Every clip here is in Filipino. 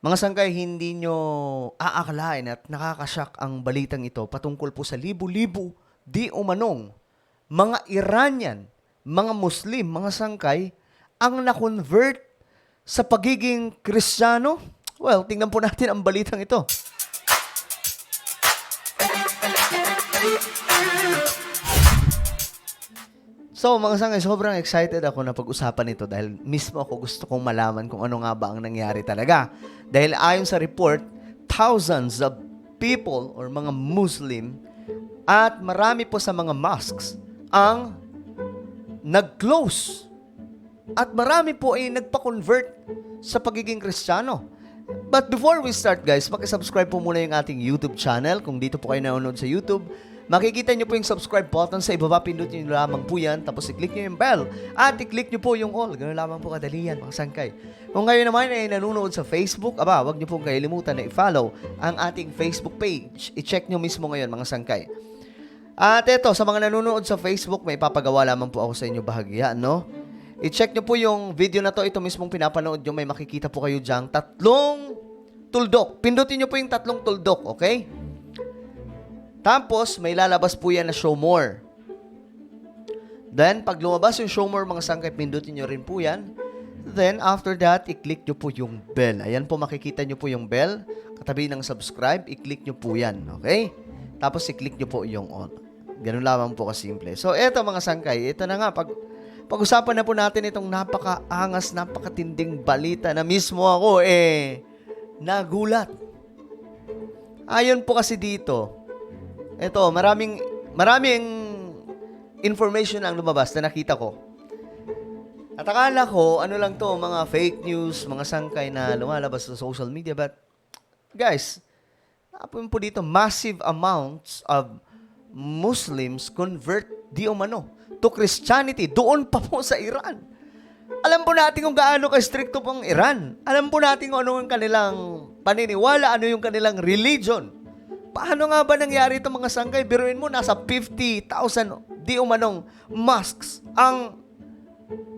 Mga sangkay, hindi nyo aakalain at nakakashock ang balitang ito patungkol po sa libu-libu di umanong mga Iranian, mga Muslim, mga sangkay ang na-convert sa pagiging Kristiyano. Well, tingnan po natin ang balitang ito. So, mga sangay, sobrang excited ako na pag-usapan ito dahil mismo ako gusto kong malaman kung ano nga ba ang nangyari talaga. Dahil ayon sa report, thousands of people or mga Muslim at marami po sa mga mosques ang nag-close at marami po ay nagpa-convert sa pagiging Kristiyano. But before we start, guys, subscribe po muna yung ating YouTube channel. Kung dito po kayo nanonood sa YouTube, makikita nyo po yung subscribe button sa ibaba, pindutin nyo lamang po yan, tapos i-click nyo yung bell, at i-click nyo po yung all. Ganun lamang po kadali yan, mga sangkay. Kung kayo naman ay nanonood sa Facebook, wag nyo pong kalimutan na i-follow ang ating Facebook page. I-check nyo mismo ngayon, mga sangkay. At eto, sa mga nanonood sa Facebook, may papagawa lamang po ako sa inyo bahagya, no? I-check nyo po yung video na to, ito mismong pinapanood nyo, may makikita po kayo dyan, 3 tuldok. Pindutin nyo po yung 3 tuldok, okay? Tapos, may lalabas po yan na show more. Then, pag lumabas yung show more, mga sangkay, pindutin nyo rin po yan. Then, after that, i-click nyo po yung bell. Ayan po, makikita nyo po yung bell. Katabi ng subscribe, i-click nyo po yan. Okay? Tapos, i-click nyo po yung all. Ganun lamang po kasimple. So, eto mga sangkay, ito na nga, pag-usapan na po natin itong napakaangas, napakatinding balita na mismo ako, nagulat. Ayon po kasi dito, ito, maraming information ang lumabas na nakita ko. At akala ko, ano lang to, mga fake news, mga sangkay na lumalabas sa social media. But, guys, napun po dito, massive amounts of Muslims convert di umano to Christianity. Doon pa po sa Iran. Alam po natin kung gaano ka-stricto pong Iran. Alam po natin kung ano yung kanilang paniniwala, ano yung kanilang religion. Paano nga ba nangyari itong mga sangkay? Biruin mo, nasa 50,000 di umanong mosques ang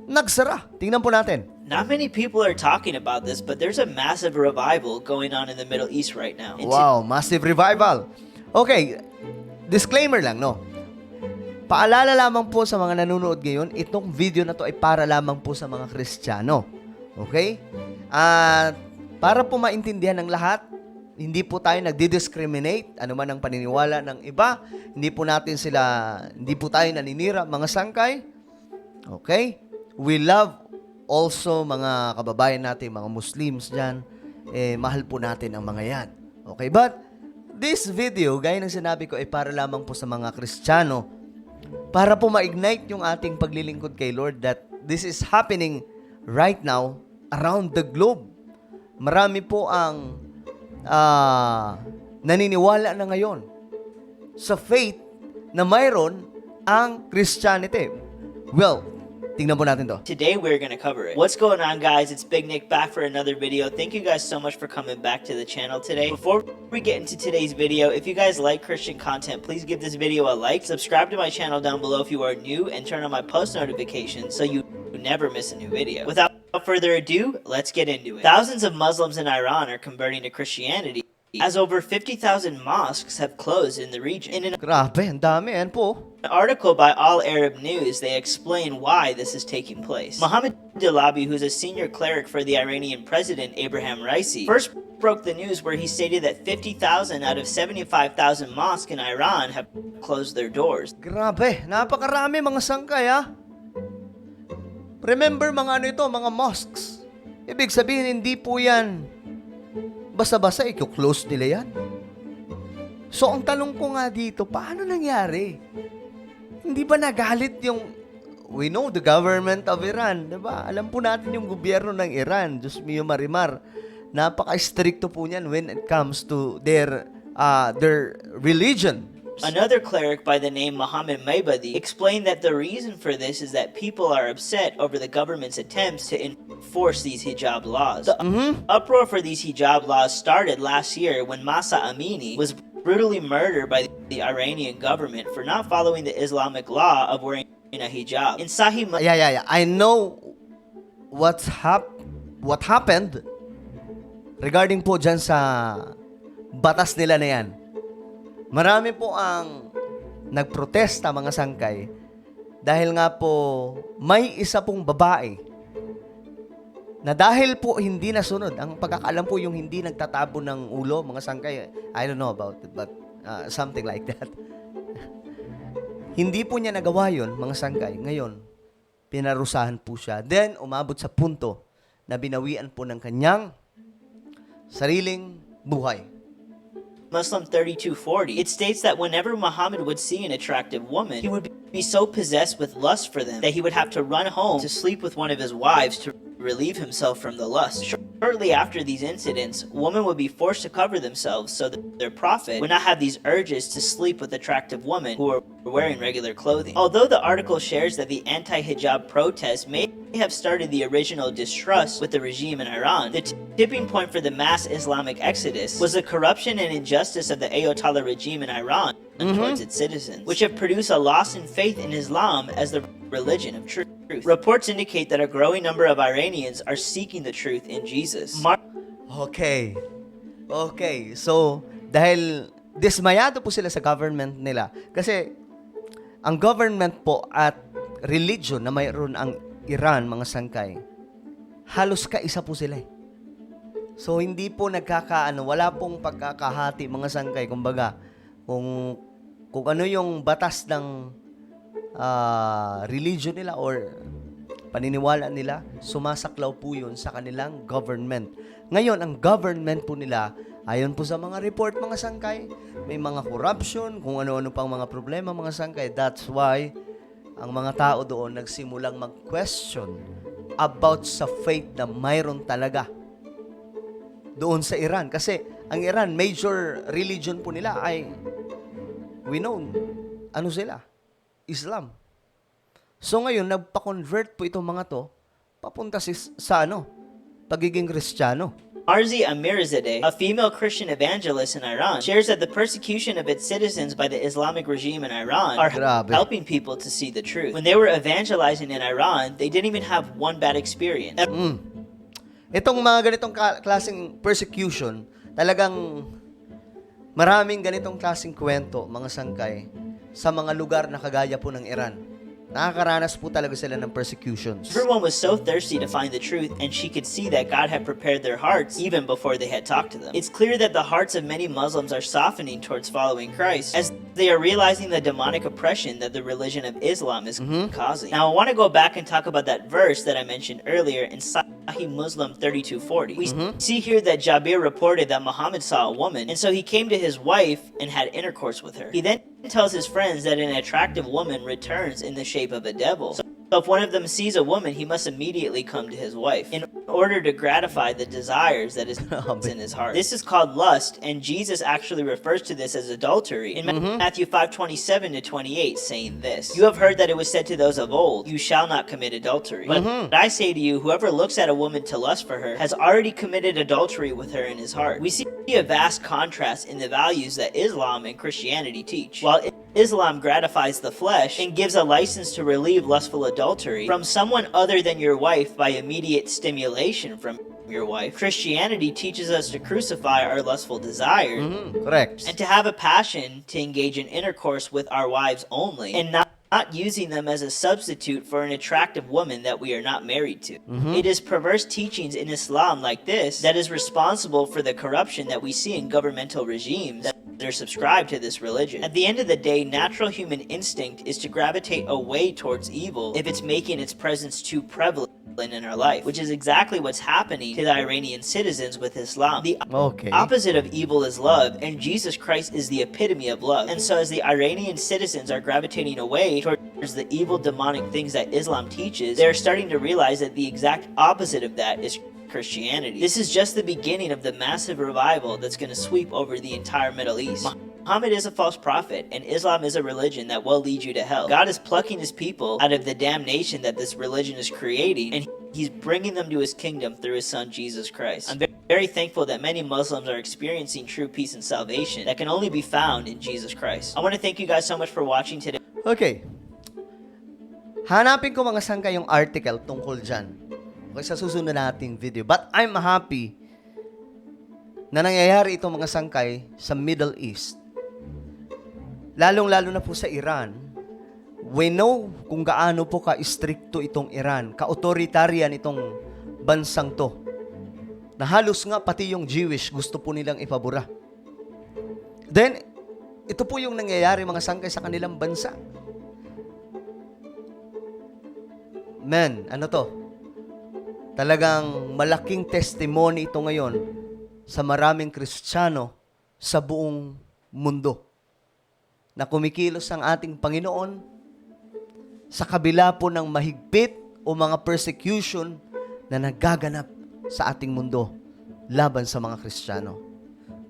nagsara. Tingnan po natin. Not many people are talking about this, but there's a massive revival going on in the Middle East right now. Wow, massive revival. Okay, disclaimer lang, no? Paalala lamang po sa mga nanonood ngayon, itong video na to ay para lamang po sa mga Kristiyano. Okay? At para po maintindihan ng lahat, hindi po tayo nagdi-discriminate, ano man ang paniniwala ng iba, hindi po tayo naninira, mga sangkay. Okay? We love also mga kababayan natin, mga Muslims dyan, mahal po natin ang mga yan. Okay? But, this video, gaya ng sinabi ko, ay para lamang po sa mga Kristiyano, para po ma-ignite yung ating paglilingkod kay Lord that this is happening right now around the globe. Marami po ang naniniwala na ngayon sa faith na mayroon ang Christianity. Well, tingnan po natin to. Today we're going to cover it. What's going on, guys? It's Big Nick back for another video. Thank you guys so much for coming back to the channel today. Before we get into today's video, if you guys like Christian content, please give this video a like, subscribe to my channel down below if you are new, and turn on my post notifications so you never miss a new video. Without further ado, let's get into it. Thousands of Muslims in Iran are converting to Christianity, as over 50,000 mosques have closed in the region. In an Grabe, ang dami. Yan po. article by All Arab News, they explain why this is taking place. Mohammed Dilabi, who's a senior cleric for the Iranian president Abraham Raisi, first broke the news where he stated that 50,000 out of 75,000 mosques in Iran have closed their doors. Grabe, napakarami mga sangkay, ha? Remember mga mga mosques. Ibig sabihin, hindi po yan basta-basta i-close nila yan. So, ang tanong ko nga dito, paano nangyari? Hindi ba nagalit yung, we know the government of Iran, diba? Alam po natin yung gobyerno ng Iran, Diyos mio marimar, napaka-stricto po niyan when it comes to their religion. Another cleric by the name Mohammed Maybadi explained that the reason for this is that people are upset over the government's attempts to enforce these hijab laws. The uproar for these hijab laws started last year when Masa Amini was brutally murdered by the Iranian government for not following the Islamic law of wearing a hijab. In Sahih I know what happened. regarding po dyan sa batas nila na yan, marami po ang nagprotesta, mga sangkay, dahil nga po may isa pong babae na dahil po hindi nasunod, ang pagkakaalam po yung hindi nagtatabo ng ulo, mga sangkay, I don't know about it, but something like that. Hindi po niya nagawa yun, mga sangkay. Ngayon, pinarusahan po siya. Then, umabot sa punto na binawian po ng kanyang sariling buhay. Muslim 3240, it states that whenever Muhammad would see an attractive woman, he would be so possessed with lust for them that he would have to run home to sleep with one of his wives to relieve himself from the lust. Shortly after these incidents, women would be forced to cover themselves so that their prophet would not have these urges to sleep with attractive women who are wearing regular clothing. Although the article shares that the anti-hijab protest may have started the original distrust with the regime in Iran, the tipping point for the mass Islamic exodus was the corruption and injustice of the Ayatollah regime in Iran towards its citizens, which have produced a loss in faith in Islam as the religion of truth. Reports indicate that a growing number of Iranians are seeking the truth in Jesus. Okay. So, dahil dismayado po sila sa government nila. Kasi, ang government po at religion na mayroon ang Iran, mga sangkay, halos kaisa po sila. So, hindi po wala pong pagkakahati, mga sangkay. Kumbaga, kung ano yung batas ng religion nila or paniniwala nila, sumasaklaw po yun sa kanilang government. Ngayon, ang government po nila, ayon po sa mga report, mga sangkay, may mga corruption, kung ano-ano pang mga problema, mga sangkay. That's why ang mga tao doon nagsimulang mag-question about sa faith na mayroon talaga doon sa Iran. Kasi ang Iran, major religion po nila ay, we know, ano sila? Islam. So ngayon, nagpa-convert po itong mga to, papunta sa pagiging Kristiyano. Marzi Amirzadeh, a female Christian evangelist in Iran, shares that the persecution of its citizens by the Islamic regime in Iran are helping people to see the truth. When they were evangelizing in Iran, they didn't even have one bad experience. Itong mga ganitong klaseng persecution, talagang maraming ganitong klaseng kwento, mga sangkay, sa mga lugar na kagaya po ng Iran. Nakakaranas po talaga sila ng persecutions. Everyone was so thirsty to find the truth, and she could see that God had prepared their hearts even before they had talked to them. It's clear that the hearts of many Muslims are softening towards following Christ as they are realizing the demonic oppression that the religion of Islam is causing. Now, I want to go back and talk about that verse that I mentioned earlier in Sahih Muslim 3240. We see here that Jabir reported that Muhammad saw a woman, and so he came to his wife and had intercourse with her. He then tells his friends that an attractive woman returns in the shape of a devil. So if one of them sees a woman, he must immediately come to his wife in order to gratify the desires that is in his heart. This is called lust, and Jesus actually refers to this as adultery in Matthew 5:27 to 28, saying this: "You have heard that it was said to those of old, 'You shall not commit adultery.' But I say to you, whoever looks at a woman to lust for her has already committed adultery with her in his heart." We see a vast contrast in the values that Islam and Christianity teach. While Islam gratifies the flesh and gives a license to relieve lustful adultery from someone other than your wife by immediate stimulation from your wife, Christianity teaches us to crucify our lustful desires Correct. and to have a passion to engage in intercourse with our wives only, and not using them as a substitute for an attractive woman that we are not married to. It is perverse teachings in Islam like this that is responsible for the corruption that we see in governmental regimes that are subscribed to this religion. At the end of the day, natural human instinct is to gravitate away towards evil if it's making its presence too prevalent in our life, which is exactly what's happening to the Iranian citizens with Islam. The opposite of evil is love, and Jesus Christ is the epitome of love. And so as the Iranian citizens are gravitating away towards the evil demonic things that Islam teaches, they're starting to realize that the exact opposite of that is Christianity. This is just the beginning of the massive revival that's going to sweep over the entire Middle East. Muhammad is a false prophet, and Islam is a religion that will lead you to hell. God is plucking his people out of the damnation that this religion is creating, and he's bringing them to his kingdom through his son, Jesus Christ. I'm very thankful that many Muslims are experiencing true peace and salvation that can only be found in Jesus Christ. I want to thank you guys so much for watching today. Okay. Hanapin ko, mga sangkay, yung article tungkol dyan. Okay, sa susunod nating video. But I'm happy na nangyayari itong mga sangkay sa Middle East. Lalong-lalo na po sa Iran. We know kung gaano po ka-stricto itong Iran, ka-authoritarian itong bansang to. Na halos nga pati yung Jewish gusto po nilang ipabura. Then, ito po yung nangyayari mga sangkay sa kanilang bansa. Men, ano to? Talagang malaking testimony ito ngayon sa maraming Kristiyano sa buong mundo na kumikilos ang ating Panginoon sa kabila po ng mahigpit o mga persecution na nagaganap sa ating mundo laban sa mga Kristiyano.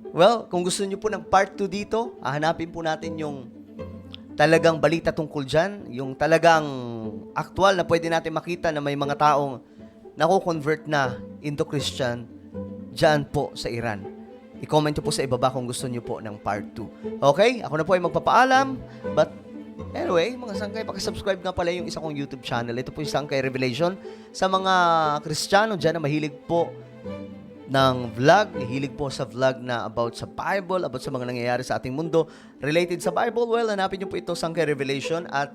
Well, kung gusto niyo po ng part 2 dito, hahanapin po natin yung talagang balita tungkol dyan, yung talagang aktual na pwede natin makita na may mga taong nako-convert na into Christian dyan po sa Iran. I-comment nyo po sa ibaba kung gusto nyo po ng part 2. Okay? Ako na po ay magpapaalam. But anyway, mga sangkay, pakisubscribe nga pala yung isa kong YouTube channel. Ito po yung Sangkay Revelation. Sa mga Kristiyano dyan na mahilig po ng vlog, hilig po sa vlog na about sa Bible, about sa mga nangyayari sa ating mundo, related sa Bible, well, hanapin nyo po ito, Sangkay Revelation, at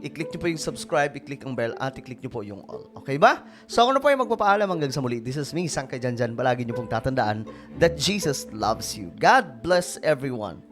i-click nyo po yung subscribe, i-click ang bell, at i-click nyo po yung all. Okay ba? So ako na po yung magpapaalam hanggang sa muli. This is me, Sangkay Janjan. Palagi nyo pong tatandaan that Jesus loves you. God bless everyone.